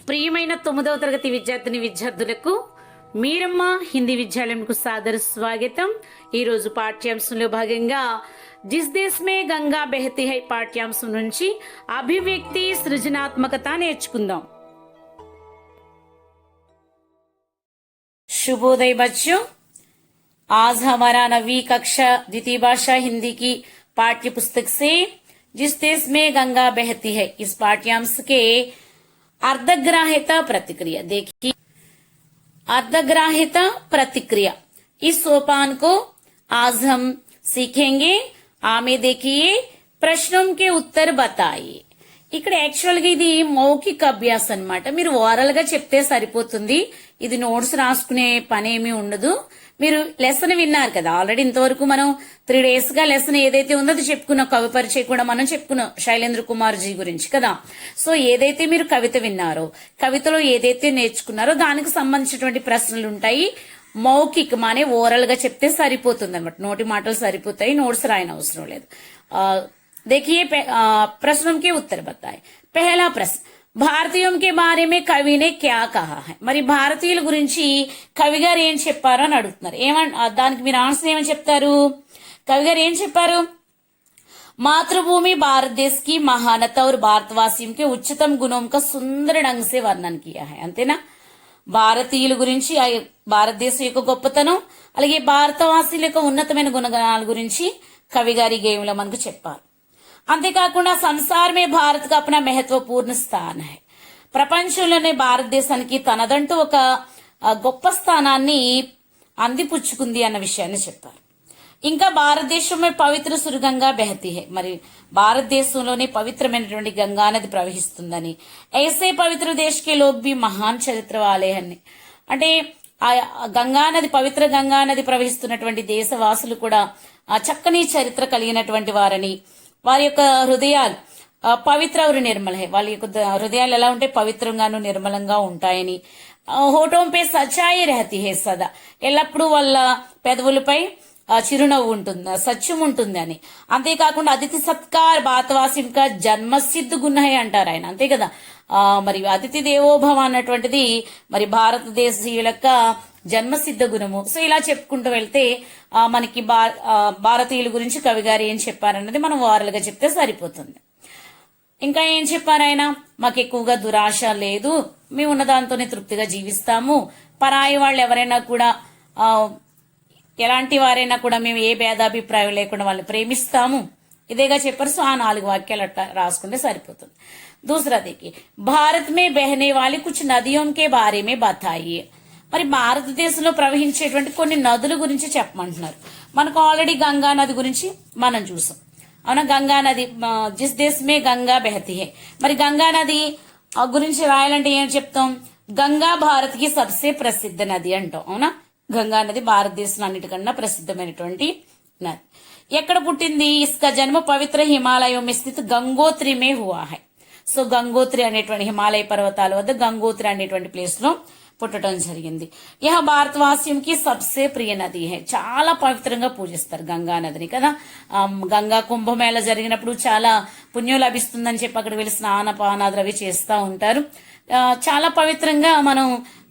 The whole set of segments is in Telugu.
ప్రియమైన 9వ తరగతి విద్యార్థులకు మీరమ్మ హిందీ విద్యాలయంకు సాదర స్వాగతం। ఈ రోజు పాఠ్యాంశంలో భాగంగా జిస్ దేశ్ మే గంగా బెహతీ హై పాఠ్యాంశం నుంచి అభివ్యక్తి సృజనాత్మకత నేర్చుకుందాం। शुभोदय बच्चों, आज हमारा 9वीं कक्षा द्वितीय भाषा हिंदी की पाठ्य पुस्तक से जिस देश में गंगा बहती है इस पाठ्यांश के अर्धग्राह्यता प्रतिक्रिया देखिए। अर्धग्राह्यता प्रतिक्रिया इस सोपान को आज हम सीखेंगे। आमे देखिए, प्रश्नों के उत्तर बताइए। ఇక్కడ యాక్చువల్ గా ఇది మౌఖిక అభ్యాసం అన్నమాట। మీరు ఓరల్ గా చెప్తే సరిపోతుంది, ఇది నోట్స్ రాసుకునే పని ఏమీ ఉండదు। మీరు లెసన్ విన్నారు కదా ఆల్రెడీ, ఇంతవరకు మనం 3 days గా లెసన్ ఏదైతే ఉందో అది చెప్పుకున్నాం। కవి పరిచయం కూడా మనం చెప్పుకున్నాం శైలేంద్ర కుమార్ జీ గురించి కదా। సో ఏదైతే మీరు కవిత విన్నారో, కవితలో ఏదైతే నేర్చుకున్నారో దానికి సంబంధించినటువంటి ప్రశ్నలు ఉంటాయి। మౌఖిక మానే ఓరల్ గా చెప్తే సరిపోతుంది అన్నమాట, నోటి మాటలు సరిపోతాయి, నోట్స్ రాయని అవసరం లేదు। देखिए, प्रश्नों के उत्तर बताए। पहला प्रश्न, భారతీయం के बारे में कवि ने क्या कहा है। మరి భారతీయుల గురించి కవి గారు ఏం చెప్పారు అని అడుగుతున్నారు। దానికి మీరు ఆన్సర్ ఏమని చెప్తారు? కవి గారు ఏం చెప్పారు? मातृभूमि भारत देश की महानता और भारतवासियों के उच्चतम गुणों का सुंदर ढंग से वर्णन किया है। అంతేనా? భారతీయుల గురించి, భారతదేశం యొక్క గొప్పతనం అలాగే భారతవాసీల యొక్క ఉన్నతమైన గుణగణాల గురించి కవి గారి గేయంలో మనకు చెప్పారు। అంతేకాకుండా సంసార్ మే భారత్ కా అప్నా మహత్వపూర్ణ స్థాన్ హై, ప్రపంచంలోనే భారతదేశానికి తనదంటూ ఒక గొప్ప స్థానాన్ని అందిపుచ్చుకుంది అన్న విషయాన్ని చెప్పారు। ఇంకా భారతదేశంలో పవిత్ర సురగంగా బెహతీ హై, మరి భారతదేశంలోనే పవిత్రమైనటువంటి గంగా నది ప్రవహిస్తుందని, ఐసే పవిత్ర దేశ్ కే లోగ్ బి మహాన్ చరిత్ర వాలే అని, అంటే ఆ గంగానది, పవిత్ర గంగానది ప్రవహిస్తున్నటువంటి దేశవాసులు కూడా చక్కని చరిత్ర కలిగినటువంటి వారని, వారి యొక్క హృదయాలు పవిత్ర और నిర్మల హై, వాళ్ళ యొక్క హృదయాలు ఎలా ఉంటే పవిత్రంగాను నిర్మలంగా ఉంటాయని, హోఠోం పే సచాయి రహతి హై సదా, ఎల్లప్పుడూ వాళ్ళ పెదవులపై చిరునవ్వు ఉంటుంది, సత్యం ఉంటుంది అని, అంతేకాకుండా అతిథి సత్కార్ భారతవాసిం కా జన్మసిద్ధ గుణ హై అంటారు ఆయన, అంతే కదా। మరి అతిథి దేవోభవ అన్నటువంటిది మరి భారతదేశీయుల యొక్క జన్మసిద్ధ గుణము। సో ఇలా చెప్పుకుంటూ వెళ్తే మనకి భారతీయుల గురించి కవి గారు ఏం చెప్పారన్నది మనం వారలుగా చెప్తే సరిపోతుంది। ఇంకా ఏం చెప్పారు ఆయన? మాకు ఎక్కువగా దురాశ లేదు, మేము ఉన్న దాంతోనే తృప్తిగా జీవిస్తాము, పరాయి వాళ్ళు ఎవరైనా కూడా ఎలాంటి వారైనా కూడా మేము ఏ భేదాభిప్రాయం లేకుండా వాళ్ళని ప్రేమిస్తాము, ఇదేగా చెప్పారు। సో ఆ 4 వాక్యాలు అట్లా రాసుకుంటే సరిపోతుంది। दूसरा देखिए, भारत में बहने वाली कुछ नदियों के बारे में बताइए। మరి భారతదేశంలో ప్రవహించేటువంటి కొన్ని నదుల గురించి చెప్పమంటున్నారు। మనకు ఆల్రెడీ గంగా నది గురించి మనం చూసాం, అవునా? గంగా నది జిస్ దేశ్ మే గంగా బెహతీ హై, మరి గంగా నది గురించి రాయాలంటే ఏం చెప్తాం? గంగా భారత్ కి సబ్సే ప్రసిద్ధ నది అంటాం, అవునా? గంగా నది భారతదేశంలో అన్నిటికన్నా ప్రసిద్ధమైనటువంటి నది। ఎక్కడ పుట్టింది? ఇస్కా జన్మ పవిత్ర హిమాలయం మే స్థిత్ గంగోత్రి మే హువా హై। సో గంగోత్రి అనేటువంటి హిమాలయ పర్వతాల వద్ద గంగోత్రి అనేటువంటి ప్లేస్ లో పుట్టడం జరిగింది। యహ భారతవాసియంకి సబ్సే ప్రియ నది హై, చాలా పవిత్రంగా పూజిస్తారు గంగా నదిని కదా। గంగా కుంభమేళ జరిగినప్పుడు చాలా పుణ్యం లభిస్తుందని చెప్పి అక్కడ వెళ్ళి స్నాన పానాదులు అవి చేస్తూ ఉంటారు। చాలా పవిత్రంగా మనం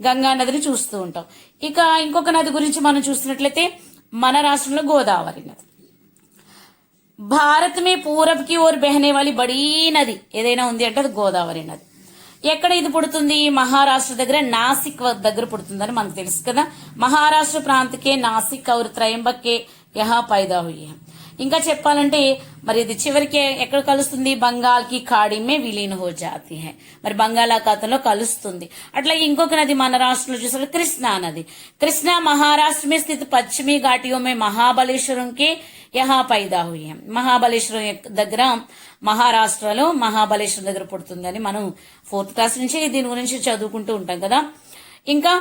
గంగా నదిని చూస్తూ ఉంటాం। ఇక ఇంకొక నది గురించి మనం చూసినట్లయితే మన రాష్ట్రంలో గోదావరి నది। భారత్ మే పూరబ్ కి ఓర్ బెహనే వాली బడీ నది ఏదైనా ఉంది అంటే అది గోదావరి నది। ఎక్కడ ఇది పుడుతుంది? మహారాష్ట్ర దగ్గర నాసిక్ దగ్గర పుడుతుందని మనకు తెలుసు కదా। మహారాష్ట్ర ప్రాంతకే నాసిక్ और త్రయంబక్ కే యహా పైదా హుయి హై। ఇంకా చెప్పాలంటే మరి ఇది చివరికి ఎక్కడ కలుస్తుంది? బంగాల్ కి ఖాడీ మే విలీన్ హో జాతి హై, మరి బంగాళాఖాతంలో కలుస్తుంది। అట్లా ఇంకొక నది మన రాష్ట్రంలో చూసారు, కృష్ణా నది। కృష్ణా మహారాష్ట్ర మే స్థిత పశ్చిమీ ఘాటియో మే మహాబలేశ్వరం కే యహా పైదా హుయి హై। మహాబలేశ్వరం దగ్గర, మహారాష్ట్రలో మహాబలేశ్వరం దగ్గర పుడుతుందని మనం 4th క్లాస్ నుంచి దీని గురించి చదువుకుంటూ ఉంటాం కదా। ఇంకా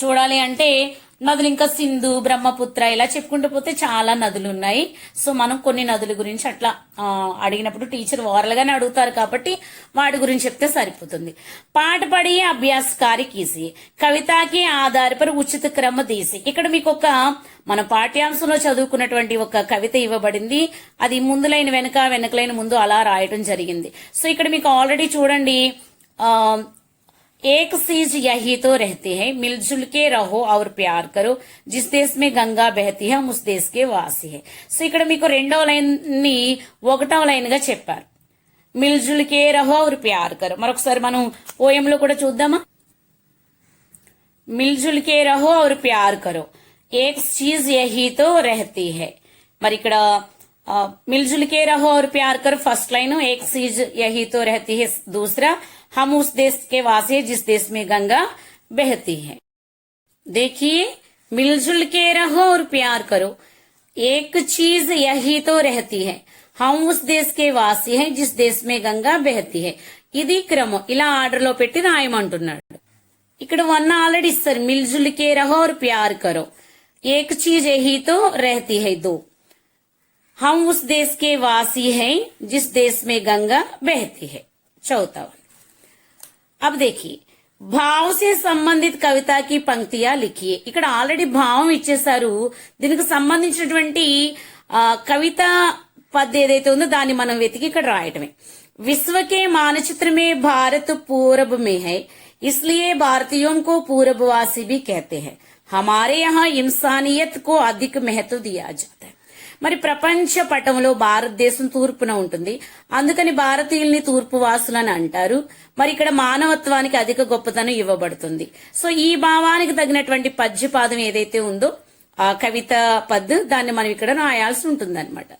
చూడాలి అంటే నదులు ఇంకా సింధు, బ్రహ్మపుత్ర ఇలా చెప్పుకుంటూ పోతే చాలా నదులు ఉన్నాయి। సో మనం కొన్ని నదుల గురించి అట్లా అడిగినప్పుడు టీచర్ ఓరల్గానే అడుగుతారు కాబట్టి వాటి గురించి చెప్తే సరిపోతుంది। పాట పడి అభ్యాస్ కార్య కీసి కవితాకి ఆధారపడి ఉచిత క్రమ తీసి, ఇక్కడ మీకు ఒక మన పాఠ్యాంశంలో చదువుకున్నటువంటి ఒక కవిత ఇవ్వబడింది, అది ముందు లైన్ వెనక, వెనక లైన్ ముందు అలా రాయటం జరిగింది। సో ఇక్కడ మీకు ఆల్రెడీ చూడండి एक चीज यही तो रहते हैं, मिलजुल के रहो और प्यार करो, जिस देश में गंगा बहती है हम उस देश के वासी है. సో ఇక్కడ మీకు రెండవ లైన్ ని ఒకటవ లైన్ గా చెప్పారు. మిల్జుల్ కే రహో और ప్యార్ కరో. మరొకసారి మనం పోయంలో కూడా చూద్దామా. మిల్జుల్ కే రహో और ప్యార్ కరో, एक चीज यही तो रहती है. మరి ఇక్కడ मिलजुल के रहो और प्यार करो फर्स्ट लाइन, एक चीज यही तो रहती है दूसरा, हम उस देश के वासी हैं जिस देश में गंगा बहती है. देखिए, मिलजुल के रहो और प्यार करो, एक चीज यही तो रहती है, हम उस देश के वासी हैं जिस देश में गंगा बहती है. ఇది క్రమం, ఇలా ఆర్డర్ లో పెట్టి రాయమంటున్నాడు. ఇక్కడ వన్ ఆల్రెడీ ఇస్తారు, మిల్జుల్ కే రహో और प्यार करो, एक चीज यही तो रहती है दो, हम उस देश के वासी हैं जिस देश में गंगा बहती है. चौथा. अब देखिए, భావ से సంబంధిత కవిత की పంక్తియా లిఖియే. ఇక్కడ ఆల్రెడీ భావం ఇచ్చేసారు, దీనికి సంబంధించినటువంటి కవిత పద్యం ఏదైతే ఉందో దాన్ని మనం వెతికి ఇక్కడ రాయటమే. विश्व के मानचित्र में भारत पूरब में है, इसलिए भारतीयों को पूरबवासी भी कहते हैं, हमारे यहाँ इंसानियत को अधिक महत्व दिया जाता है. మరి ప్రపంచ పటంలో భారతదేశం తూర్పున ఉంటుంది, అందుకని భారతీయుల్ని తూర్పు వాసులని అంటారు. మరి ఇక్కడ మానవత్వానికి అధిక గొప్పతనం ఇవ్వబడుతుంది. సో ఈ భావానికి తగినటువంటి పద్యపాదం ఏదైతే ఉందో ఆ కవిత పద్ దాన్ని మనం ఇక్కడ రాయాల్సి ఉంటుంది అనమాట.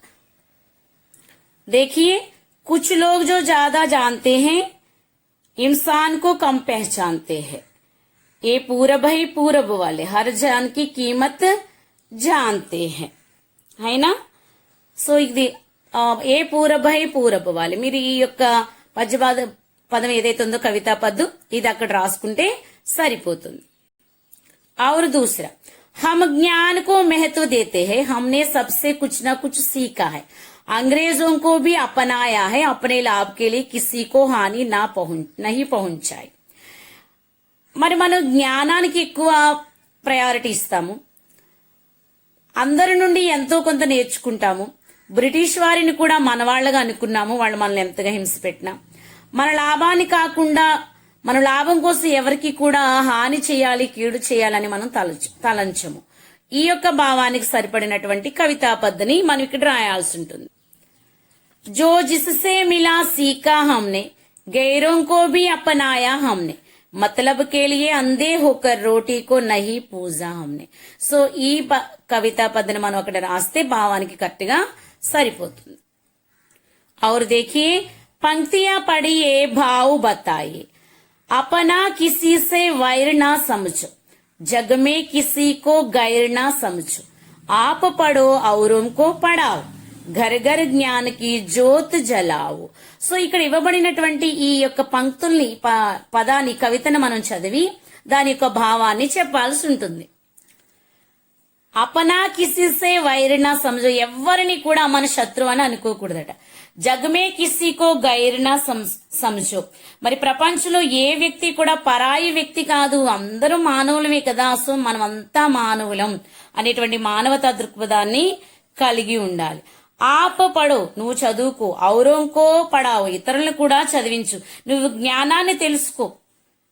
देखिए, कुछ लोग जो ज्यादा जानते हैं इंसान को कम पहचानते हैं, ये पूरब है पूरब वाले हर जान की कीमत जानते हैं, है ना. సో ఇది ఏ పూరబ్ హై పూరబ్ వాలి, మీరు ఈ యొక్క పదం ఏదైతే ఉందో కవితా పద్దు ఇది అక్కడ రాసుకుంటే సరిపోతుంది. और दूसरा, हम ज्ञान को महत्व देते हैं, हमने सबसे कुछ न कुछ सीखा है, अंग्रेजों को भी अपनाया है, अपने लाभ के लिए किसी को हानि नहीं पहुंचाई. మరి మనం జ్ఞానానికి ఎక్కువ ప్రయారిటీ ఇస్తాము, అందరి నుండి ఎంతో కొంత నేర్చుకుంటాము. బ్రిటిష్ వారిని కూడా మనవాళ్లుగా అనుకున్నాము, వాళ్ళు మనల్ని ఎంతగా హింస పెట్టినా. మన లాభాన్ని కాకుండా మన లాభం కోసం ఎవరికి కూడా హాని చేయాలి, కీడు చేయాలని మనం తలంచము. ఈ యొక్క భావానికి సరిపడినటువంటి కవితా పద్దని మనం ఇక్కడ రాయాల్సి ఉంటుంది. जो जिससे मिला सीखा हमने, गैरों को भी अपनाया हमने, मतलब के लिए अंधे होकर रोटी को नहीं पूजा हमने. సో ఈ కవితా పద్దని మనం అక్కడ రాస్తే భావానికి కరెక్ట్ గా సరిపోతుంది. और देखिए, पंक्तियां पढ़िए भाव बताइए, अपना किसी से वैर ना समझो, जग में किसी को गैर ना समझो, आप पढ़ो औरों को पढ़ाओ, घर घर జ్ఞాన్ కి జ్యోత్ జలావు. సో ఇక్కడ ఇవ్వబడినటువంటి ఈ యొక్క పంక్తుల్ని పదాన్ని కవితను మనం చదివి దాని యొక్క భావాన్ని చెప్పాల్సి ఉంటుంది. అపనా కిసిసే వైరనా సమజో, ఎవరిని కూడా మన శత్రువు అని అనుకోకూడదట. జగమే కిసికో గైరనా సమజో, మరి ప్రపంచంలో ఏ వ్యక్తి కూడా పరాయి వ్యక్తి కాదు, అందరూ మానవులమే కదా. సో మనమంతా మానవులం అనేటువంటి మానవతా దృక్పథాన్ని కలిగి ఉండాలి. ఆప పడో, నువ్వు చదువుకో, ఔరోంకో పడావు, ఇతరులను కూడా చదివించు, నువ్వు జ్ఞానాన్ని తెలుసుకో,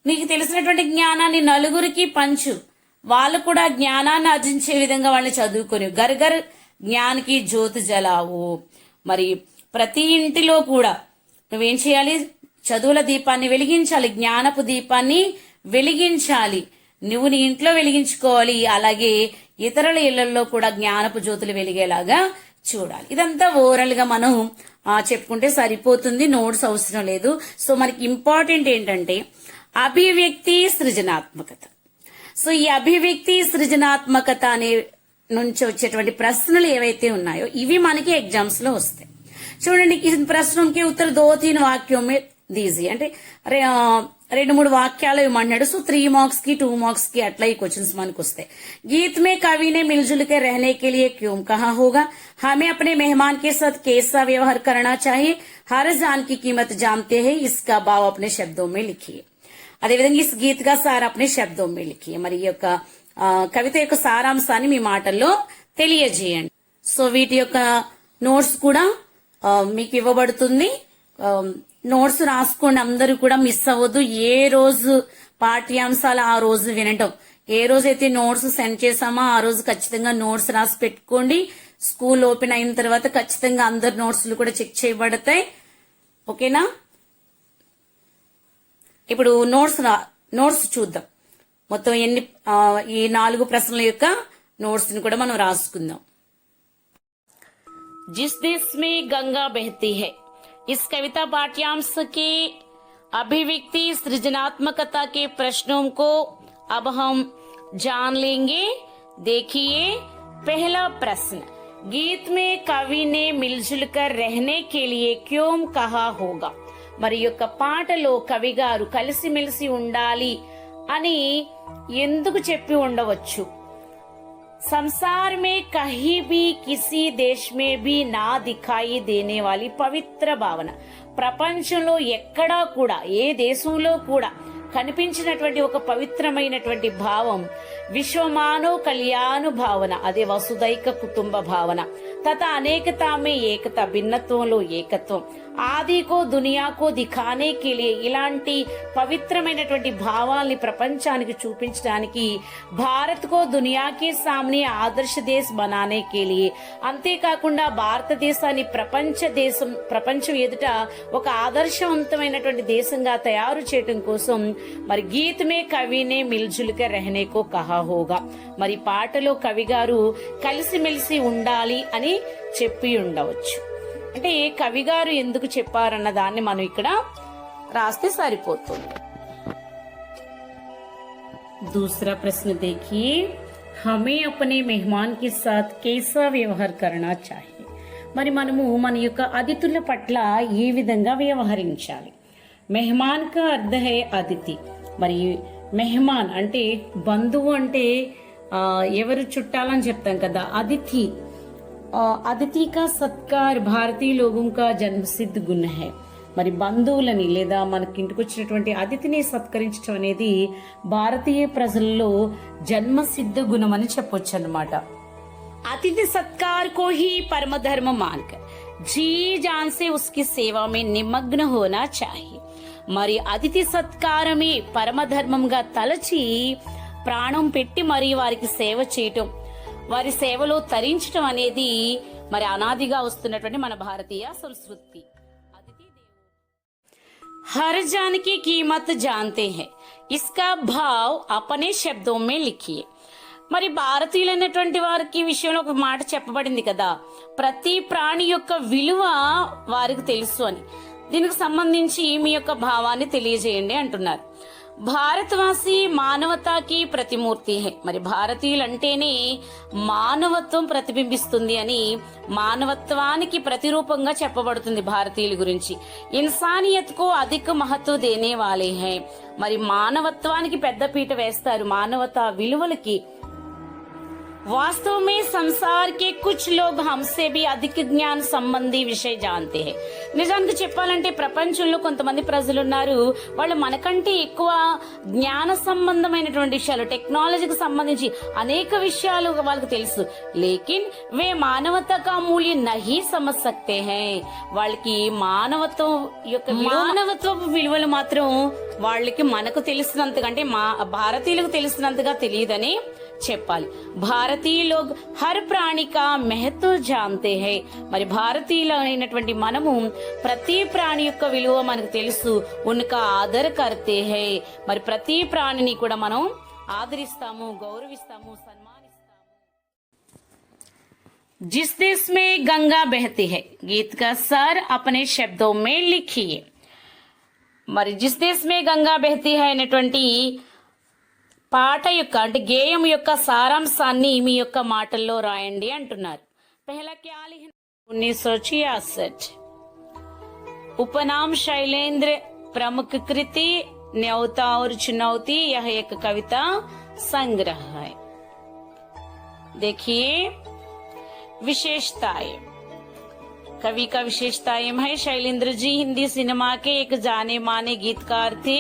నీకు తెలిసినటువంటి జ్ఞానాన్ని నలుగురికి పంచు, వాళ్ళు కూడా జ్ఞానాన్ని ఆర్జించే విధంగా వాళ్ళని చదువుకొని గర్గర్ జ్ఞానికి జ్యోతి జలావు. మరి ప్రతి ఇంటిలో కూడా నువ్వేం చేయాలి, చదువుల దీపాన్ని వెలిగించాలి, జ్ఞానపు దీపాన్ని వెలిగించాలి. నువ్వు నీ ఇంట్లో వెలిగించుకోవాలి, అలాగే ఇతరుల ఇళ్లలో కూడా జ్ఞానపు జ్యోతులు వెలిగేలాగా చూడాలి. ఇదంతా ఓవరాల్ గా మనం చెప్పుకుంటే సరిపోతుంది, నోట్స్ అవసరం లేదు. సో మనకి ఇంపార్టెంట్ ఏంటంటే అభివ్యక్తి సృజనాత్మకత. సో ఈ అభివ్యక్తి సృజనాత్మకత అనే నుంచి వచ్చేటువంటి ప్రశ్నలు ఏవైతే ఉన్నాయో ఇవి మనకి ఎగ్జామ్స్ లో వస్తాయి. చూడండి, ఈ ప్రశ్నకి ఉత్తర 2-3 వాక్యం దీజీ అంటే 2-3 వాక్యాలు ఇవ్వమన్నాడు. సో 3 మార్క్స్ की 2 మార్క్స్ की అట్లా ఈ క్వశ్చన్స్ మనకు వస్తాయి. गीत में कवि ने मिलजुल के रहने के लिए क्यों कहा होगा, हमें अपने मेहमान के साथ कैसा व्यवहार करना चाहिए, हर जान की कीमत जानते हैं, इसका भाव अपने शब्दों में लिखिए. అదేవిధంగా ఈ గీత్ గా సార్ అప్నే శబ్దం में लिखिए. మరి ఈ యొక్క కవిత యొక్క సారాంశాన్ని మీ మాటల్లో తెలియజేయండి. సో వీటి యొక్క నోట్స్ కూడా మీకు ఇవ్వబడుతుంది. నోట్స్ రాసుకోండి, అందరూ కూడా మిస్ అవ్వద్దు. ఏ రోజు పాఠ్యాంశాలు ఆ రోజు వినటం, ఏ రోజైతే నోట్స్ సెండ్ చేసామో ఆ రోజు ఖచ్చితంగా నోట్స్ రాసి పెట్టుకోండి. స్కూల్ ఓపెన్ అయిన తర్వాత ఖచ్చితంగా అందరు నోట్స్లు కూడా చెక్ చేయబడతాయి. ఓకేనా? ఇప్పుడు నోట్స్ చూద్దాం. మొత్తం ఎన్ని ఈ 4 ప్రశ్నల యొక్క నోట్స్ ని కూడా మనం రాసుకుందాం. जिस देश में गंगा बहती है, इस कविता पाठ्यांश की अभिव्यक्ति सृजनात्मकता के प्रश्नों को अब हम जान लेंगे. देखिए पहला प्रश्न, गीत में कवि ने मिलजुल कर रहने के लिए क्यों कहा होगा? మరి యొక్క పాటలో కవి గారు కలిసిమెలిసి ఉండాలి అని ఎందుకు చెప్పి ఉండవచ్చు? संसार में कहीं भी किसी देश में भी ना दिखाई देने वाली పవిత్ర భావన, ప్రపంచంలో ఎక్కడా కూడా ఏ దేశంలో కూడా కనిపించినటువంటి ఒక పవిత్రమైనటువంటి భావం విశ్వమానవ కళ్యాణ భావన, అదే వసుదైక కుటుంబ భావన. తథా అనేకతామే ఏకత, భిన్నత్వంలో ఏకత్వం. ఆదికో దునియాకో దిఖానే కే ఇలాంటి పవిత్రమైనటువంటి భావాల్ని ప్రపంచానికి చూపించడానికి భారత్ కో దునియాకి సామ్నే ఆదర్శ దేశ్ బనానే కే లియే, అంతేకాకుండా భారతదేశాన్ని ప్రపంచం ఎదుట ఒక ఆదర్శవంతమైనటువంటి దేశంగా తయారు చేయడం కోసం మరి గీత్ మే కవినే మిల్జుల్గా రెహనేకో కహా హోగా, మరి పాటలో కవి గారు కలిసిమెలిసి ఉండాలి అని చెప్పి ఉండవచ్చు. అంటే కవి గారు ఎందుకు చెప్పారన్న దాన్ని మనం ఇక్కడ రాస్తే సరిపోతుంది. दूसरा प्रश्न देखिए, हमें अपने मेहमान के साथ कैसा व्यवहार करना चाहिए? మరి మనము మన యొక్క అతిథుల పట్ల ఏ విధంగా వ్యవహరించాలి? మెహమాన్ కా అర్థ హై అతిథి. మరి మెహమాన్ అంటే బంధువు, అంటే ఎవరు చుట్టాలని చెప్తాం కదా. అతిథి కా సత్కార్ భారతీయ లోగోं का జన్మసిద్ధ గుణ హై. మరి బంధువులని లేదా మనకి ఇంటికి వచ్చినటువంటి అతిథిని సత్కరించడం అనేది భారతీయ ప్రజల్లో జన్మసిద్ధ గుణం అని చెప్పొచ్చు అన్నమాట. అతిథి సత్కార్ को ही परम धर्म मानकर जी जान से उसकी सेवा में निमग्न होना चाहिए. మరి అతిథి సత్కారమే పరమధర్మంగా తలచి ప్రాణం పెట్టి మరి వారికి సేవ చేయటం, వారి సేవలో తరించటం అనేది మరి అనాదిగా వస్తున్నటువంటి మన భారతీయ సంస్కృతి. हर जान की कीमत जानते हैं, इसका भाव अपने शब्दों में लिखिए. మరి భారతీయులైనటువంటి వారికి విషయంలో ఒక మాట చెప్పబడింది కదా, ప్రతి ప్రాణి యొక్క విలువ వారికి తెలుసు అని. దీనికి సంబంధించి మీ యొక్క భావాన్ని తెలియజేయండి అంటున్నారు. భారతవాసి మానవతాకి ప్రతిమూర్తి హై. మరి భారతీయులు అంటేనే మానవత్వం ప్రతిబింబిస్తుంది అని, మానవత్వానికి ప్రతిరూపంగా చెప్పబడుతుంది భారతీయుల గురించి. ఇన్సానియత్కు అధిక మహత్వ దేనే వాలే హై. మరి మానవత్వానికి పెద్ద పీట వేస్తారు, మానవతా విలువలకి. वास्तव में संसार के कुछ लोग हमसे भी अधिक ज्ञान संबंधी విషయ जानते हैं. నిజానికి చెప్పాలంటే ప్రపంచంలో కొంతమంది ప్రజలు ఉన్నారు, వాళ్ళు మనకంటే ఎక్కువ జ్ఞాన సంబంధమైనటువంటి విషయాలు, టెక్నాలజీకి సంబంధించి అనేక విషయాలు వాళ్ళకి తెలుసు. లేకిన్ వే మానవతా కా మూల్య నహీ సమజ్ సక్తే హై. వాళ్ళకి మానవత్వపు విలువలు మాత్రం వాళ్ళకి మనకు తెలిసినంతగా, అంటే భారతీయులకు తెలిసినంతగా తెలియదని చెప్పాలి. భారతీయ లోగ్ హర్ ప్రాణి కా మహత్వ జాన్తే హై. మరి భారతీయులైనటువంటి మనము ప్రతి ప్రాణి యొక్క విలువ మనకు తెలుసు. ఉన్కా ఆదర్ కర్తే హై. మరి ప్రతి ప్రాణిని కూడా మనం ఆదరిస్తాము, గౌరవిస్తాము, సన్మానిస్తాము. जिस देश में गंगा बहती है, गीत का सार अपने शब्दों में लिखिए. మరి జిస్ దేశ్ మే గంగా బెహతీ హై అనేటువంటి పాట యొక్క, అంటే గేయం యొక్క సారాంశాన్ని మీ యొక్క మాటల్లో రాయండి అంటున్నారు. पहला क्या लिखना? 1966. उपनाम शैलेंद्र, प्रमुख कृति न्योता और चुनौती. यह एक कविता संग्रह है. देखिए विशेषताएं. कवि का विशेषताएं है, शैलेंद्र जी हिंदी सिनेमा के एक जाने माने गीतकार थे.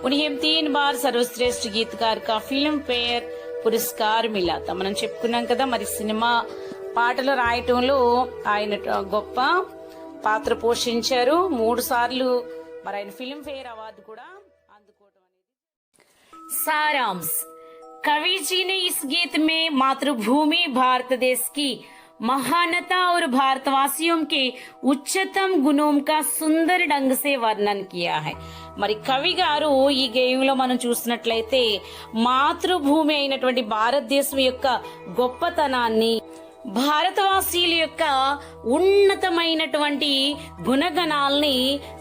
उन्हें 3 बार सर्वश्रेष्ठ गीतकार का फिल्म फेयर పురస్కార్ మిలా. మనం చెప్పుకున్నాం కదా, మరి సినిమా పాటలు రాయటంలో ఆయన గొప్ప పాత్ర పోషించారు. 3 సార్లు మరి ఆయన ఫిల్మ్ఫेयर అవార్డు కూడా అందుకోవడం అనేది. सारांश, कवि जी ने इस गीत में मातृभूमि भारत देश की महानता और भारतवासियों के उच्चतम गुणों का सुंदर ढंग से वर्णन किया है. మరి కవి గారు ఈ గేయంలో మనం చూసినట్లయితే మాతృభూమి అయినటువంటి భారతదేశం యొక్క గొప్పతనాన్ని, భారతవాసీల యొక్క ఉన్నతమైనటువంటి గుణగణాల్ని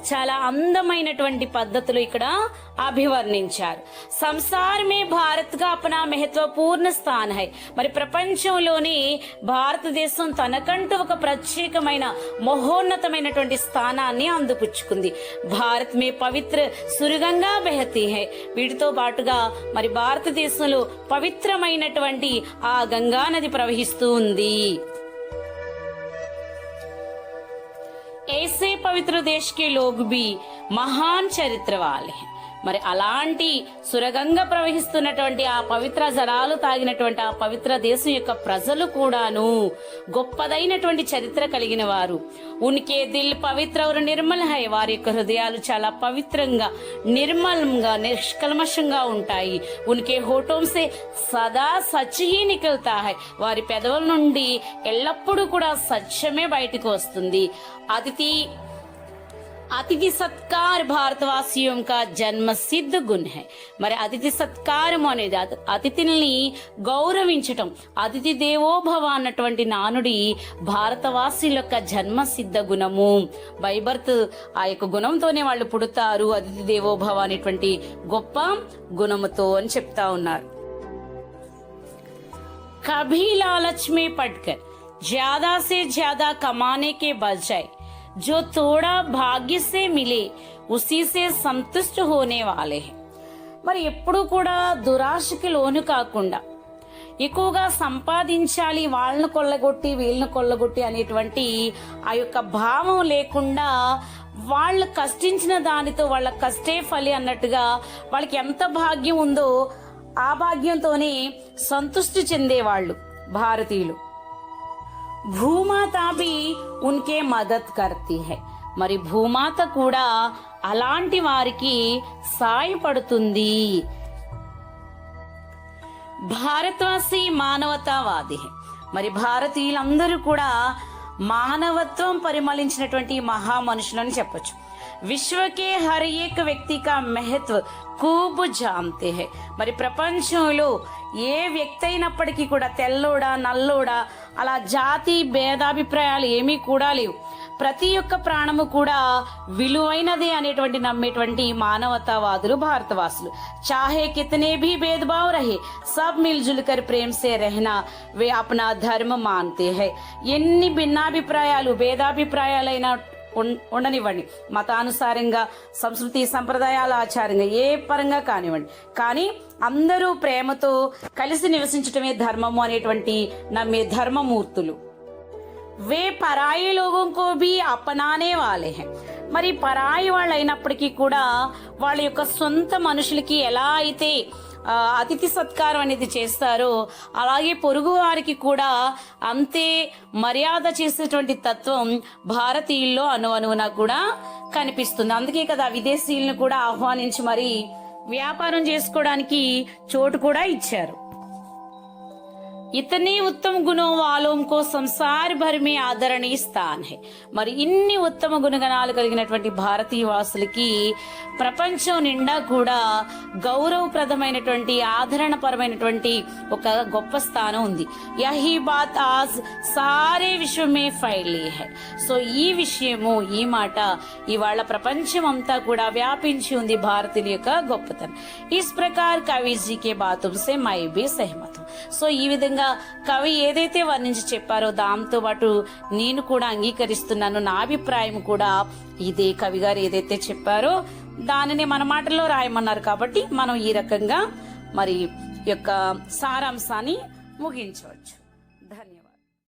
చాలా అందమైనటువంటి పద్ధతిలో ఇక్కడ అభివర్ణించారు. సంసార్ మే భారత్ గా అపనా మహత్వపూర్ణ స్థాన్ హై. మరి ప్రపంచంలోని భారతదేశం తనకంటూ ఒక ప్రత్యేకమైన మహోన్నతమైనటువంటి స్థానాన్ని అందుపుచ్చుకుంది. భారత్ మే పవిత్ర సురగంగా బహతి హై. వీటితో పాటుగా మరి భారతదేశంలో పవిత్రమైనటువంటి ఆ గంగా నది ప్రవహిస్తూ ఉంది. ऐसे पवित्र देश के लोग भी महान चरित्र वाले हैं. మరి అలాంటి సురగంగా ప్రవహిస్తున్నటువంటి ఆ పవిత్ర జలాలు తాగినటువంటి ఆ పవిత్ర దేశం యొక్క ప్రజలు కూడాను గొప్పదైనటువంటి చరిత్ర కలిగిన వారు. ఉన్కే దిల్ పవిత్ర और నిర్మల్ హై. వారి యొక్క హృదయాలు చాలా పవిత్రంగా, నిర్మలంగా, నిష్కల్మషంగా ఉంటాయి. ఉన్కే హోఠోం సే సదా సచ్ హీ నికల్తా హై. వారి పెదవుల నుండి ఎల్లప్పుడూ కూడా సత్యమే బయటకు వస్తుంది. అతిథి సత్కార్ భారతవాసియం కా జన్మ సిద్ధ గుణ్ హై. మరి అతిథి సత్కారం అనేది అతిథిని గౌరవించటం, అతిథి దేవోభవ అన్నటువంటి నానుడి భారతవాసీల యొక్క జన్మ సిద్ధ గుణము. బై బర్త్ ఆ యొక్క గుణంతోనే వాళ్ళు పుడతారు, అతిథి దేవోభవ అనేటువంటి గొప్ప గుణముతో అని చెప్తా ఉన్నారు. కభీ లాలచ్ మే పడ్కర్ జ్యాదా సే జ్యాదా కమానే కే బజాయ్ जो थोड़ा भाग्य से मिले उसी से संतुष्ट होने वाले हैं. మరి ఎప్పుడు కూడా దురాశకి లోను కాకుండా ఎక్కువగా సంపాదించాలి, వాళ్ళను కొల్లగొట్టి వీళ్ళను కొల్లగొట్టి అనేటువంటి ఆ యొక్క భావం లేకుండా వాళ్ళు కష్టించిన దానితో వాళ్ళ కష్టే ఫలి అన్నట్టుగా వాళ్ళకి ఎంత భాగ్యం ఉందో ఆ భాగ్యంతోనే సంతృష్టి చెందేవాళ్ళు భారతీయులు. భూమాత भी उनके मदद करती है. మరి భూమాత కూడా అలాంటి వారికి సాయపడుతుంది. భారతవాసి మానవతావాది. మరి భారతీయులందరూ కూడా మానవత్వం పరిమళించినటువంటి మహా మనుషులని చెప్పొచ్చు. విశ్వ కే హర్ ఏక్ వ్యక్తి కా మహత్వ ఖూబ్ జాన్తే హై. మరి ప్రపంచంలో ఏ వ్యక్తి అయినప్పటికీ కూడా తెల్లోడా నల్లోడా అలా జాతి భేదాభిప్రాయాలు ఏమీ కూడా లేవు. ప్రతి ఒక్క ప్రాణము కూడా విలువైనదే అనేటువంటి నమ్మేటువంటి మానవతావాదులు భారతవాసులు. చాహే కితనే భీ భేదభావ్ రహే సబ్ మిల్జుల్ కర్ ప్రేమ్ సే రహనా వే అప్నా ధర్మ మాన్తే హై. ఎన్ని భిన్నాభిప్రాయాలు భేదాభిప్రాయాలైన ఉండనివ్వండి, మతానుసారంగా, సంస్కృతి సంప్రదాయాల ఆచారంగా, ఏ పరంగా కానివ్వండి, కానీ అందరూ ప్రేమతో కలిసి నివసించటమే ధర్మము అనేటువంటి నమ్మే ధర్మమూర్తులు. వే పరాయి లోగోం కో భీ అపనానే వాలే హై. మరి పరాయి వాళ్ళు అయినప్పటికీ కూడా వాళ్ళ యొక్క సొంత మనుషులకి ఎలా అయితే అతిథి సత్కారం అనేది చేస్తారో అలాగే పొరుగు వారికి కూడా అంతే మర్యాద చేసేటువంటి తత్వం భారతీయుల్లో అణువణువున కూడా కనిపిస్తుంది. అందుకే కదా విదేశీయులను కూడా ఆహ్వానించి మరి వ్యాపారం చేసుకోవడానికి చోటు కూడా ఇచ్చారు. ఇతనే ఉత్తమ గుణం వాలోం కో సంసార్ భర్ మే ఆదరణీయ స్థాన్ హై. మరి ఇన్ని ఉత్తమ గుణగణాలు కలిగినటువంటి భారతీయ వాసులకి ప్రపంచం నిండా కూడా గౌరవప్రదమైనటువంటి ఆదరణపరమైనటువంటి ఒక గొప్ప స్థానం ఉంది. యహీ బాత్ ఆజ్ సారే విశ్వమే ఫైలీ హై. సో ఈ విషయము, ఈ మాట ఇవాళ ప్రపంచం అంతా కూడా వ్యాపించి ఉంది భారతీయుల యొక్క గొప్పతనం. ఇస్ ప్రకార్ కవిజీ కే బాతుం సే మై బి సహమత్. సో ఈ విధంగా కవి ఏదైతే వర్ణించి చెప్పారో దాంతో పాటు నేను కూడా అంగీకరిస్తున్నాను. నా అభిప్రాయం కూడా ఇదే. కవి గారు ఏదైతే చెప్పారో దానిని మన మాటల్లో రాయమన్నారు కాబట్టి మనం ఈ రకంగా మరి యొక్క సారాంశాన్ని ముగించవచ్చు.